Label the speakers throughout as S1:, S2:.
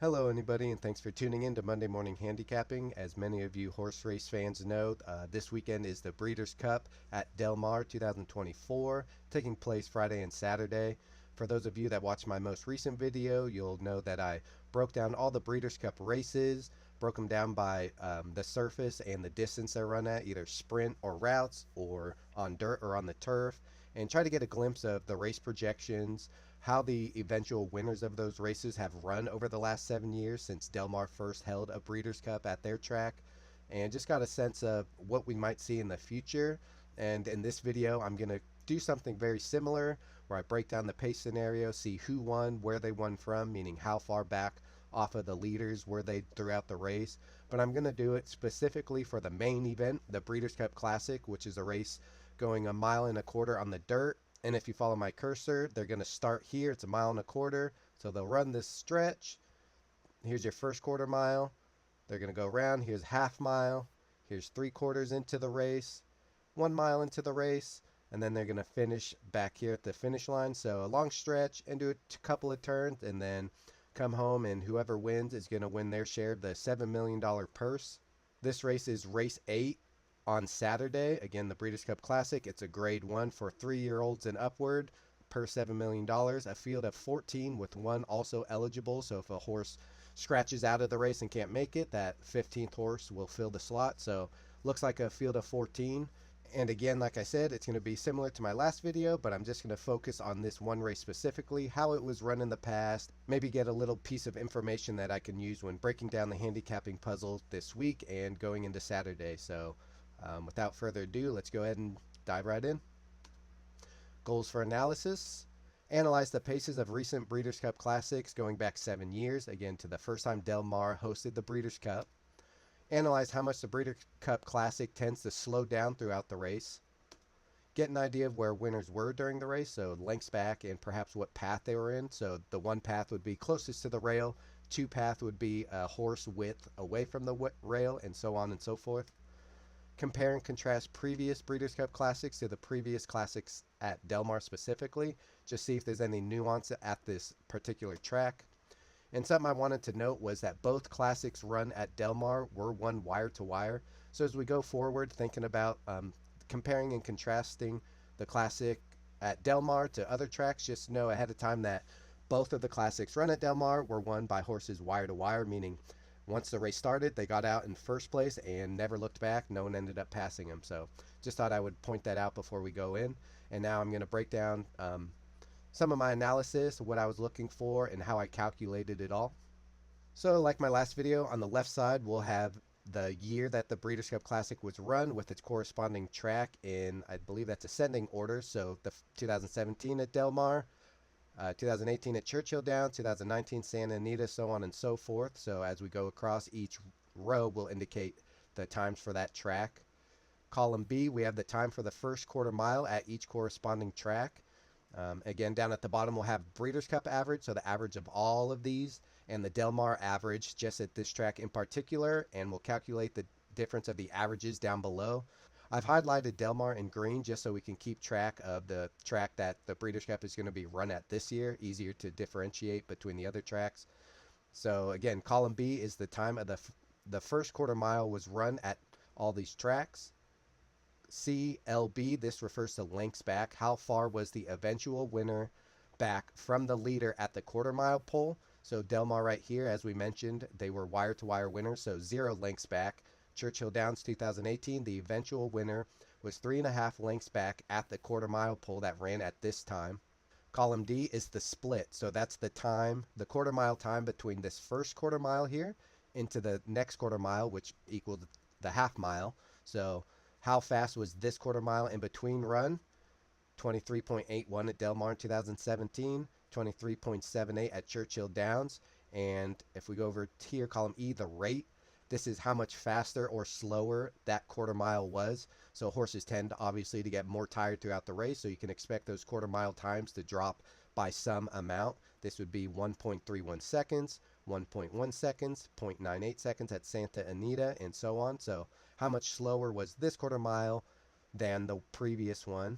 S1: Hello, anybody, and thanks for tuning in to Monday Morning Handicapping. As many of you horse race fans know, this weekend is the Breeders' Cup at Del Mar 2024, taking place Friday and Saturday. For those of you that watched my most recent video, you'll know that I broke down all the Breeders' Cup races, broke them down by the surface and the distance they run at, either sprint or routes, or on dirt or on the turf, and try to get a glimpse of the race projections, how the eventual winners of those races have run over the last 7 years since Del Mar first held a Breeders' Cup at their track, and just got a sense of what we might see in the future. And in this video, I'm going to do something very similar where I break down the pace scenario, see who won, where they won from, meaning how far back off of the leaders were they throughout the race. But I'm going to do it specifically for the main event, the Breeders' Cup Classic, which is a race going 1.25 miles on the dirt. And if you follow my cursor, they're going to start here. It's 1.25 miles. So they'll run this stretch. Here's your first quarter mile. They're going to go around. Here's half mile. Here's 3/4 into the race. 1 mile into the race. And then they're going to finish back here at the finish line. So a long stretch and do a couple of turns and then come home. And whoever wins is going to win their share of the $7 million purse. This race is race 8. On Saturday, again, the Breeders' Cup Classic. It's a grade 1 for 3-year-olds and upward per $7 million. A field of 14 with one also eligible. So if a horse scratches out of the race and can't make it, that 15th horse will fill the slot. So looks like a field of 14. And again, like I said, it's going to be similar to my last video, but I'm just going to focus on this one race specifically, how it was run in the past, maybe get a little piece of information that I can use when breaking down the handicapping puzzle this week and going into Saturday. So without further ado, let's go ahead and dive right in. Goals for analysis. Analyze the paces of recent Breeders' Cup Classics going back 7 years, again to the first time Del Mar hosted the Breeders' Cup. Analyze how much the Breeders' Cup Classic tends to slow down throughout the race. Get an idea of where winners were during the race, so lengths back and perhaps what path they were in. So the one path would be closest to the rail, two path would be a horse width away from the rail, and so on and so forth. Compare and contrast previous Breeders' Cup Classics to the previous Classics at Del Mar specifically. Just see if there's any nuance at this particular track. And something I wanted to note was that both Classics run at Del Mar were won wire to wire. So as we go forward, thinking about comparing and contrasting the Classic at Del Mar to other tracks, just know ahead of time that both of the Classics run at Del Mar were won by horses wire to wire, meaning once the race started, they got out in first place and never looked back. No one ended up passing them. So just thought I would point that out before we go in. And now I'm going to break down some of my analysis, what I was looking for, and how I calculated it all. So like my last video, on the left side, we'll have the year that the Breeders' Cup Classic was run with its corresponding track in, I believe that's ascending order. So the 2017 at Del Mar, 2018 at Churchill Downs, 2019 Santa Anita, so on and so forth. So as we go across, each row will indicate the times for that track. Column B, we have the time for the first quarter mile at each corresponding track. Again, down at the bottom, we'll have Breeders' Cup average, so the average of all of these, and the Del Mar average just at this track in particular, and we'll calculate the difference of the averages down below. I've highlighted Del Mar in green just so we can keep track of the track that the Breeders' Cup is going to be run at this year, easier to differentiate between the other tracks. So again, column B is the time of the first quarter mile was run at all these tracks. CLB, this refers to lengths back. How far was the eventual winner back from the leader at the quarter mile pole? So Del Mar right here, as we mentioned, they were wire to wire winners, so 0 lengths back. Churchill Downs 2018, the eventual winner was 3.5 lengths back at the quarter mile pole that ran at this time. Column D is the split, so that's the time, the quarter mile time between this first quarter mile here into the next quarter mile, which equaled the half mile. So how fast was this quarter mile in between run? 23.81 at Del Mar in 2017, 23.78 at Churchill Downs. And if we go over here, column E, the rate, this is how much faster or slower that quarter mile was. So horses tend obviously to get more tired throughout the race, so you can expect those quarter mile times to drop by some amount. This would be 1.31 seconds, 1.1 seconds, 0.98 seconds at Santa Anita, and so on. So how much slower was this quarter mile than the previous one?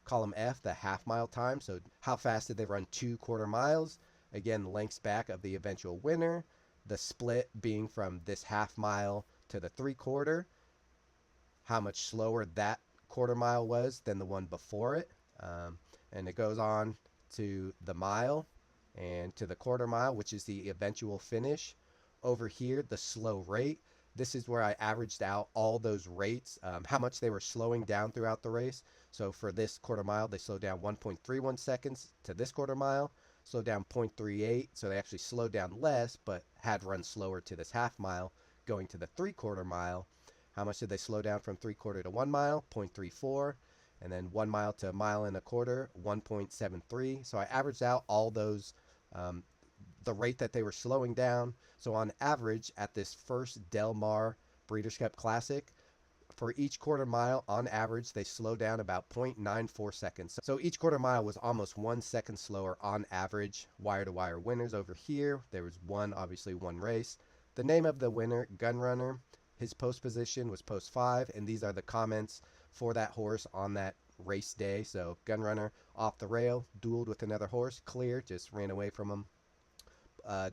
S1: Column F, the half mile time. So how fast did they run 2 quarter miles? Again, lengths back of the eventual winner, the split being from this half mile to the 3/4, how much slower that quarter mile was than the one before it. And it goes on to the mile and to the quarter mile, which is the eventual finish. Over here, the slow rate. This is where I averaged out all those rates, how much they were slowing down throughout the race. So for this quarter mile, they slowed down 1.31 seconds to this quarter mile, slowed down 0.38. So they actually slowed down less, but had run slower to this half mile. Going to the 3/4 mile, how much did they slow down from 3/4 to 1 mile? 0.34. And then 1 mile to a mile and a quarter, 1.73. So I averaged out all those, the rate that they were slowing down. So on average, at this first Del Mar Breeders' Cup Classic, for each quarter mile, on average, they slow down about 0.94 seconds. So each quarter mile was almost 1 second slower on average. Wire-to-wire winners over here. There was obviously one race. The name of the winner, Gunrunner. His post position was post 5, and these are the comments for that horse on that race day. So Gunrunner off the rail, dueled with another horse, clear, just ran away from him.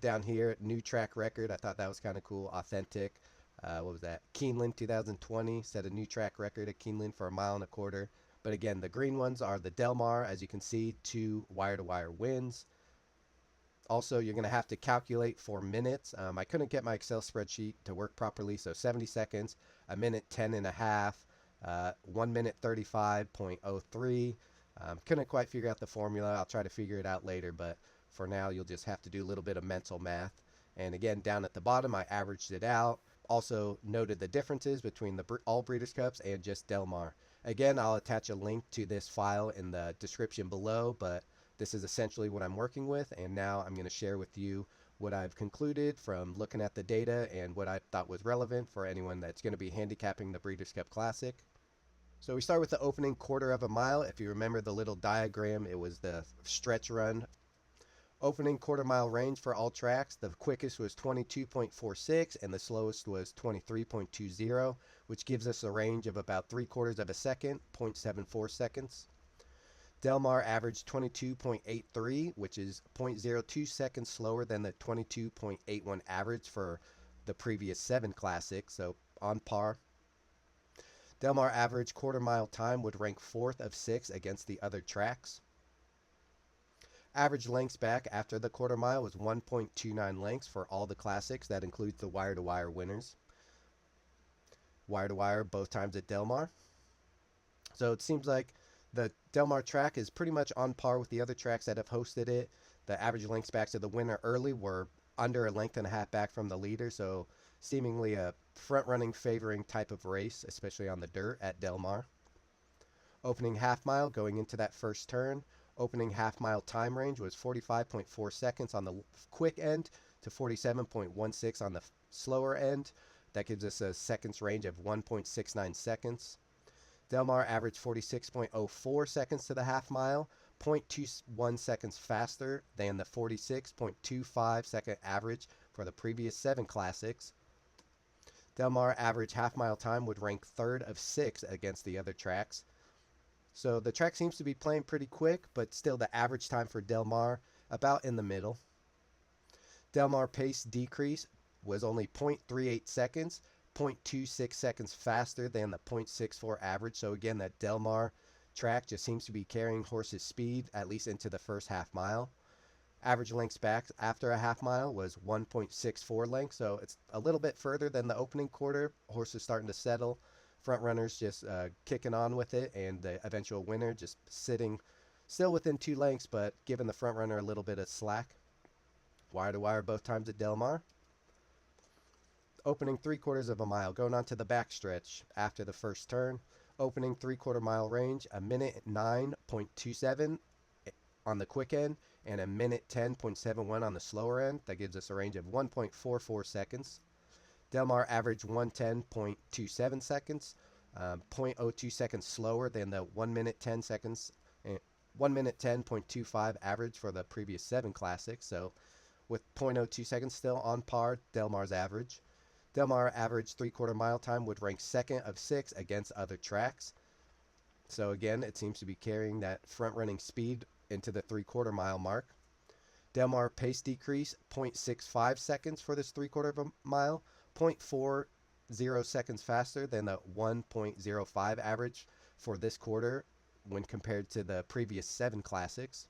S1: Down here, new track record. I thought that was kind of cool. Authentic. What was that? Keeneland 2020 set a new track record at Keeneland for 1.25 miles. But again, the green ones are the Del Mar. As you can see, 2 wire-to-wire wins. Also, you're going to have to calculate for minutes. I couldn't get my Excel spreadsheet to work properly, so 70 seconds, 1:10 and a half, 1 minute 35.03. Couldn't quite figure out the formula. I'll try to figure it out later, but for now, you'll just have to do a little bit of mental math. And again, down at the bottom, I averaged it out. Also noted the differences between the all Breeders' Cups and just Del Mar. Again, I'll attach a link to this file in the description below, but this is essentially what I'm working with, and now I'm going to share with you what I've concluded from looking at the data and what I thought was relevant for anyone that's going to be handicapping the Breeders' Cup Classic. So we start with the opening 1/4 mile. If you remember the little diagram, it was the stretch run. Opening 1/4 mile range for all tracks. The quickest was 22.46 and the slowest was 23.20, which gives us a range of about 3/4 of a second, 0.74 seconds. Del Mar averaged 22.83, which is 0.02 seconds slower than the 22.81 average for the previous 7 classics, so on par. Del Mar average 1/4 mile time would rank 4th of 6 against the other tracks. Average lengths back after the 1/4 mile was 1.29 lengths for all the classics. That includes the wire-to-wire winners. Wire-to-wire both times at Del Mar. So it seems like the Del Mar track is pretty much on par with the other tracks that have hosted it. The average lengths back to the winner early were under a length and a half back from the leader, so seemingly a front-running favoring type of race, especially on the dirt at Del Mar. Opening half mile going into that first turn. Opening half mile time range was 45.4 seconds on the quick end to 47.16 on the slower end. That gives us a seconds range of 1.69 seconds. Del Mar averaged 46.04 seconds to the half mile, 0.21 seconds faster than the 46.25 second average for the previous 7 classics. Del Mar average half mile time would rank 3rd of 6 against the other tracks. So the track seems to be playing pretty quick, but still the average time for Del Mar about in the middle. Del Mar pace decrease was only 0.38 seconds, 0.26 seconds faster than the 0.64 average. So again, that Del Mar track just seems to be carrying horses' speed at least into the first half mile. Average lengths back after a half mile was 1.64 lengths, so it's a little bit further than the opening quarter. Horses starting to settle. Front runners just kicking on with it, and the eventual winner just sitting still within 2 lengths, but giving the front runner a little bit of slack. Wire to wire both times at Del Mar. Opening 3/4 of a mile, going on to the backstretch after the first turn. Opening 3/4 mile range, 1:09.27 on the quick end and 1:10.71 on the slower end. That gives us a range of 1.44 seconds. Del Mar averaged 1:10.27 seconds, 0.02 seconds slower than the 1:10 seconds, 1:10.25 average for the previous 7 classics. So with 0.02 seconds still on par, Del Mar's average. Del Mar average 3/4 mile time would rank 2nd of 6 against other tracks. So again, it seems to be carrying that front running speed into the 3/4 mile mark. Del Mar pace decrease 0.65 seconds for this 3/4 of a mile, 0.40 seconds faster than the 1.05 average for this quarter when compared to the previous 7 classics.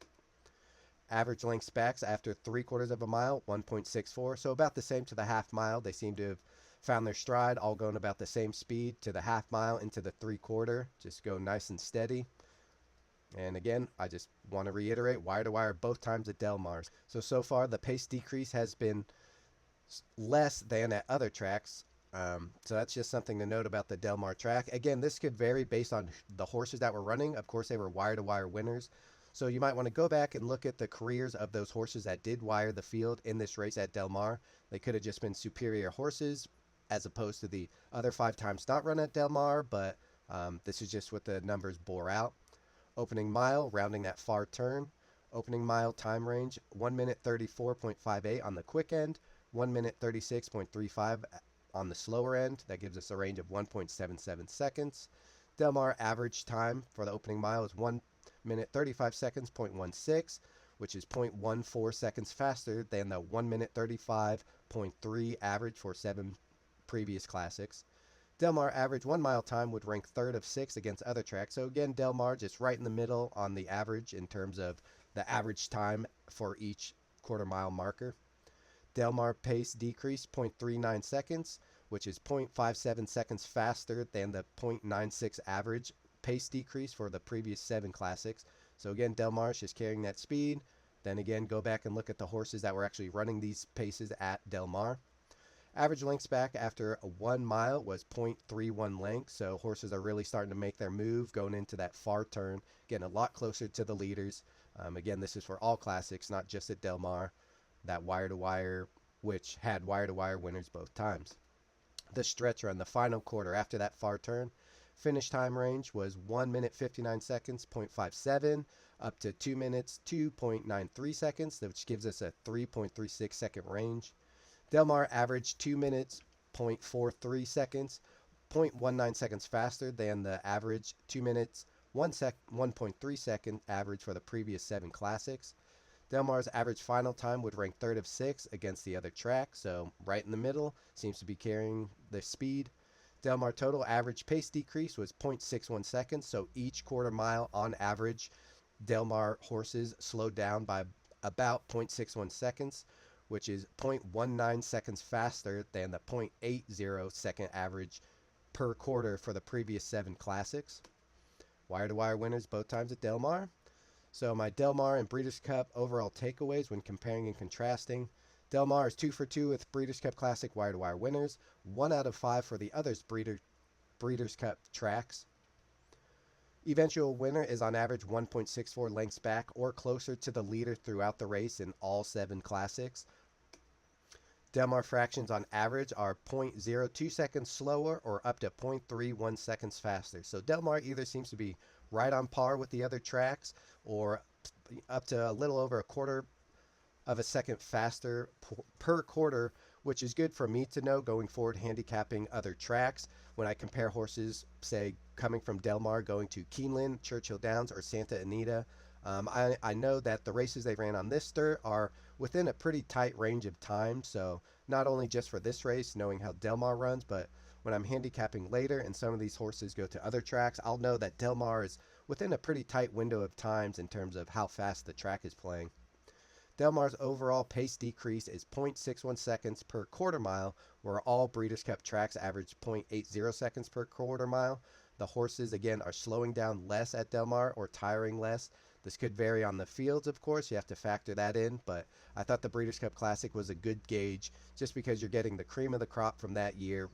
S1: Average lengths backs after 3/4 of a mile, 1.64, so about the same to the half mile. They seem to have found their stride, all going about the same speed to the half mile into the 3/4. Just go nice and steady. And again, I just want to reiterate, wire to wire both times at Del Mar. So far the pace decrease has been less than at other tracks. So that's just something to note about the Del Mar track. Again, this could vary based on the horses that were running. Of course, they were wire to wire winners. So you might want to go back and look at the careers of those horses that did wire the field in this race at Del Mar. They could have just been superior horses as opposed to the other 5 times not run at Del Mar, but this is just what the numbers bore out. Opening mile, rounding that far turn. Opening mile time range, 1 minute 34.58 on the quick end, 1 minute 36.35 on the slower end. That gives us a range of 1.77 seconds. Del Mar average time for the opening mile is 1 minute 35 seconds, 0.16, which is 0.14 seconds faster than the 1 minute 35.3 average for 7 previous classics. Del Mar average 1 mile time would rank 3rd of 6 against other tracks. So again, Del Mar just right in the middle on the average in terms of the average time for each quarter mile marker. Del Mar pace decrease 0.39 seconds, which is 0.57 seconds faster than the 0.96 average pace decrease for the previous 7 classics. So again, Del Mar is just carrying that speed. Then again, go back and look at the horses that were actually running these paces at Del Mar. Average lengths back after 1 mile was 0.31 lengths, so horses are really starting to make their move going into that far turn, getting a lot closer to the leaders. Again, this is for all classics, not just at Del Mar, that wire to wire, which had wire to wire winners both times. The stretch run, the final quarter after that far turn, finish time range was 1 minute 59 seconds, 0.57, up to 2 minutes 2.93 seconds, which gives us a 3.36 second range. Del Mar averaged 2 minutes 0.43 seconds, 0.19 seconds faster than the average 2 minutes 1.3 second average for the previous 7 classics. Del Mar's average final time would rank 3rd of 6 against the other track, so right in the middle, seems to be carrying the speed. Del Mar total average pace decrease was 0.61 seconds, so each quarter mile on average, Del Mar horses slowed down by about 0.61 seconds, which is 0.19 seconds faster than the 0.80 second average per quarter for the previous 7 classics. Wire to wire winners both times at Del Mar. So my Del Mar and Breeders' Cup overall takeaways when comparing and contrasting. Del Mar is 2 for 2 with Breeders' Cup Classic wire to wire winners, 1 out of 5 for the others Breeders' Cup tracks. Eventual winner is on average 1.64 lengths back or closer to the leader throughout the race in all 7 classics. Del Mar fractions on average are 0.02 seconds slower or up to 0.31 seconds faster. So Del Mar either seems to be right on par with the other tracks or up to a little over a quarter of a second faster per quarter, which is good for me to know going forward handicapping other tracks. When I compare horses, say, coming from Del Mar going to Keeneland, Churchill Downs, or Santa Anita, I know that the races they ran on this dirt are within a pretty tight range of time. So not only just for this race, knowing how Del Mar runs, but when I'm handicapping later and some of these horses go to other tracks, I'll know that Del Mar is within a pretty tight window of times in terms of how fast the track is playing. Del Mar's overall pace decrease is 0.61 seconds per quarter mile, where all Breeders' Cup tracks average 0.80 seconds per quarter mile. The horses, again, are slowing down less at Del Mar or tiring less. This could vary on the fields, of course. You have to factor that in, but I thought the Breeders' Cup Classic was a good gauge just because you're getting the cream of the crop from that year,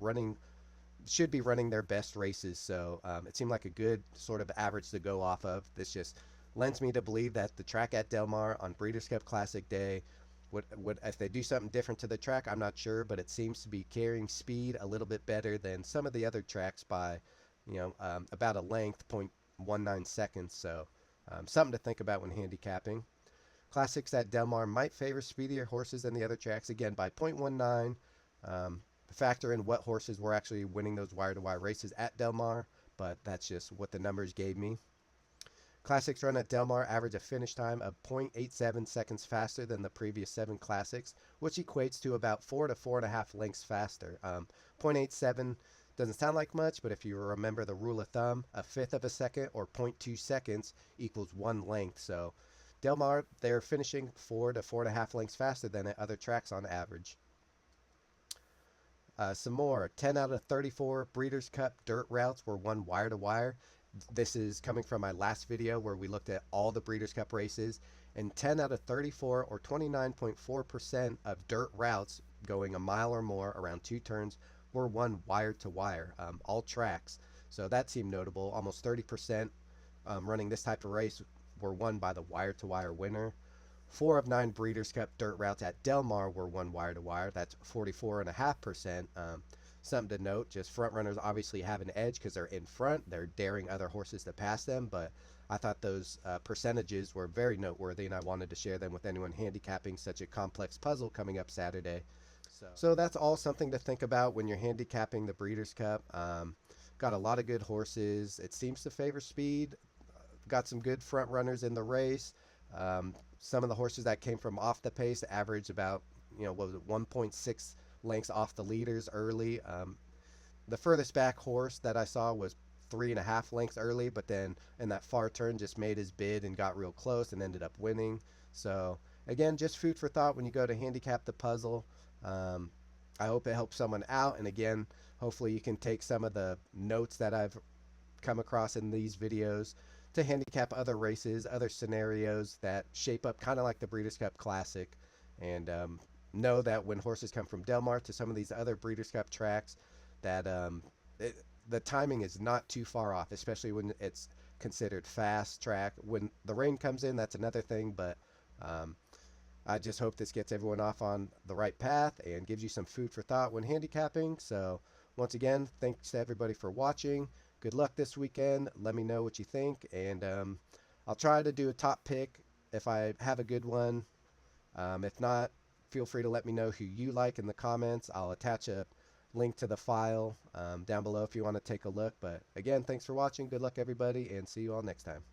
S1: should be running their best races. So it seemed like a good sort of average to go off of. This just lends me to believe that the track at Del Mar on Breeders' Cup Classic Day would if they do something different to the track, I'm not sure, but it seems to be carrying speed a little bit better than some of the other tracks by, about a length, 0.19 seconds. So something to think about when handicapping. Classics at Del Mar might favor speedier horses than the other tracks, again by 0.19. Factor in what horses were actually winning those wire-to-wire races at Del Mar, but that's just what the numbers gave me. Classics run at Del Mar average a finish time of 0.87 seconds faster than the previous 7 classics, which equates to about 4 to 4.5 lengths faster. 0.87 doesn't sound like much, but if you remember the rule of thumb, a fifth of a second or zero point 0.2 seconds equals 1 length. So Del Mar, they're finishing 4 to 4.5 lengths faster than at other tracks on average. Some more. 10 out of 34 Breeders' Cup dirt routes were won wire to wire. This is coming from my last video where we looked at all the Breeders' Cup races, and 10 out of 34 or 29.4% of dirt routes going a mile or more around 2 turns were won wire to wire, all tracks. So that seemed notable. Almost 30% running this type of race were won by the wire to wire winner. 4 of 9 Breeders' Cup dirt routes at Del Mar were won wire to wire. That's 44.5%. Something to note, just front runners obviously have an edge because they're in front. They're daring other horses to pass them, but I thought those percentages were very noteworthy, and I wanted to share them with anyone handicapping such a complex puzzle coming up Saturday. So that's all something to think about when you're handicapping the Breeders' Cup. Got a lot of good horses. It seems to favor speed. Got some good front runners in the race. Some of the horses that came from off the pace averaged about, what was it, 1.6 lengths off the leaders early. The furthest back horse that I saw was 3.5 lengths early, but then in that far turn just made his bid and got real close and ended up winning. So again, just food for thought when you go to handicap the puzzle. I hope it helps someone out, and again, hopefully you can take some of the notes that I've come across in these videos to handicap other races, other scenarios that shape up kind of like the Breeders' Cup Classic, and know that when horses come from Del Mar to some of these other Breeders' Cup tracks, that the timing is not too far off, especially when it's considered fast track. When the rain comes in, that's another thing, but I just hope this gets everyone off on the right path and gives you some food for thought when handicapping. So once again, thanks to everybody for watching. Good luck this weekend. Let me know what you think, and I'll try to do a top pick if I have a good one. If not, feel free to let me know who you like in the comments. I'll attach a link to the file down below if you want to take a look. But again, thanks for watching. Good luck, everybody, and see you all next time.